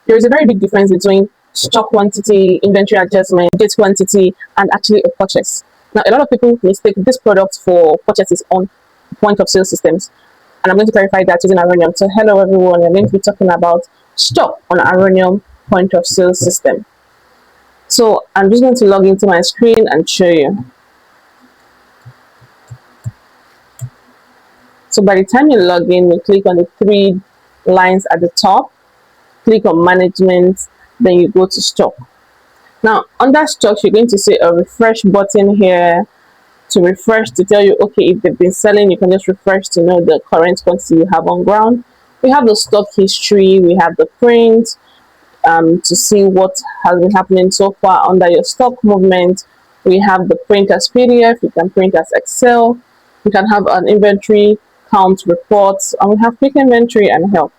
There is a very big difference between stock quantity, inventory adjustment, date quantity, and actually a purchase. Now, a lot of people mistake this product for purchases on point of sale systems, and I'm going to clarify that using Aronium. So, hello everyone, I'm going to be talking about stock on Aronium point of sale system. So, I'm just going to log into my screen and show you. So, by the time you log in, you click on the three lines at the top, click on management, then you go to stock. Now, under stock, you're going to see a refresh button here to refresh, to tell you, okay, if they've been selling, you can just refresh to know the current quantity you have on ground. We have the stock history, we have the print, to see what has been happening so far under your stock movement. We have the print as PDF, you can print as Excel, you can have an inventory count reports, and we have quick inventory and help.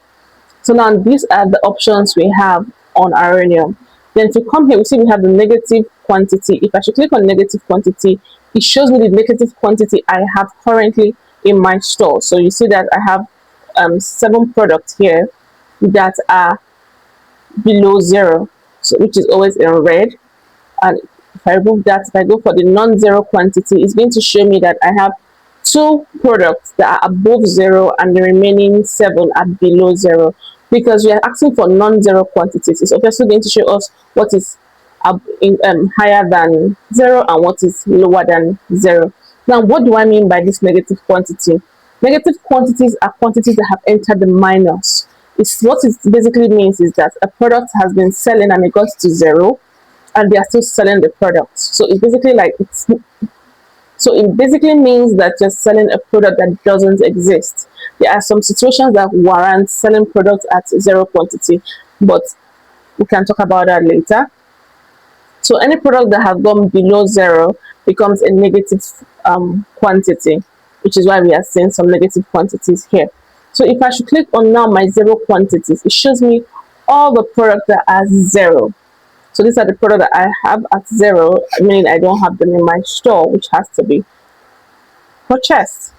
So now these are the options we have on Aronium. Then to come here, we see we have the negative quantity. If I should click on negative quantity, it shows me the negative quantity I have currently in my store. So you see that I have 7 products here that are below 0, so which is always in red. And if I remove that, if I go for the non-zero quantity, it's going to show me that I have 2 products that are above 0 and the remaining 7 are below 0. Because we are asking for non-zero quantities, it's obviously going to show us what is higher than 0 and what is lower than 0. Now, what do I mean by this negative quantity? Negative quantities are quantities that have entered the minus. What it basically means is that a product has been selling and it got to 0, and they are still selling the product. So it basically means that you're selling a product that doesn't exist. There are some situations that warrant selling products at 0 quantity, but we can talk about that later. So any product that has gone below 0 becomes a negative quantity, which is why we are seeing some negative quantities here. So if I should click on now my 0 quantities, it shows me all the products that are 0. So these are the products that I have at 0, meaning I don't have them in my store, which has to be purchased.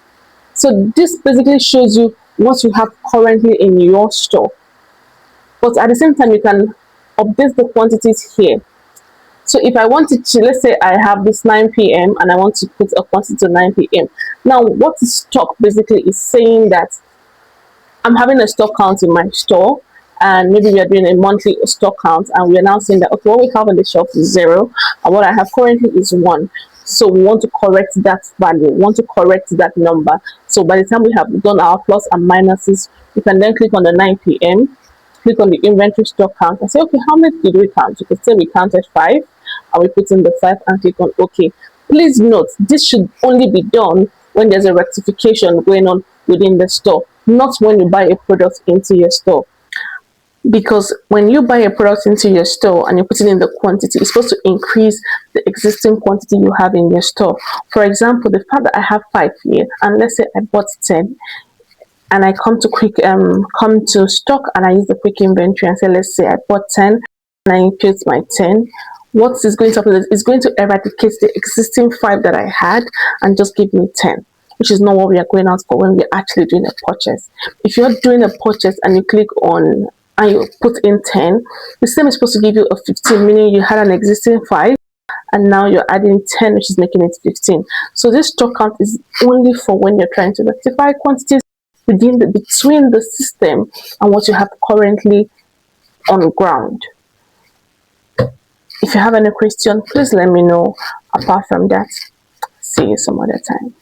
So this basically shows you what you have currently in your store. But at the same time, you can update the quantities here. So if I wanted to, let's say I have this 9 p.m. and I want to put a quantity to 9 p.m. Now, what is stock basically is saying that I'm having a stock count in my store, and maybe we are doing a monthly stock count, and we are now saying that, okay, what we have on the shelf is 0, and what I have currently is 1. So we want to correct that value, we want to correct that number. So by the time we have done our plus and minuses, we can then click on the 9 p.m., click on the inventory stock count, and say, okay, how many did we count? You can say we counted 5, and we put in the 5 and click on OK. Please note, this should only be done when there's a rectification going on within the store, not when you buy a product into your store. Because when you buy a product into your store and you put it in the quantity, it's supposed to increase the existing quantity you have in your store. For example, the fact that I have 5 here, and let's say I bought 10, and I come to stock and I use the quick inventory and say, let's say I bought 10 and I input my 10. What is going to happen is going to eradicate the existing 5 that I had and just give me 10. Which is not what we are going out for when we're actually doing a purchase. If you're doing a purchase and you click on and you put in 10, the same is supposed to give you a 15, meaning you had an existing 5 and now you're adding 10, which is making it 15. So this stock count is only for when you're trying to rectify quantities between the system and what you have currently on ground. If you have any question, please let me know. Apart from that, see you some other time.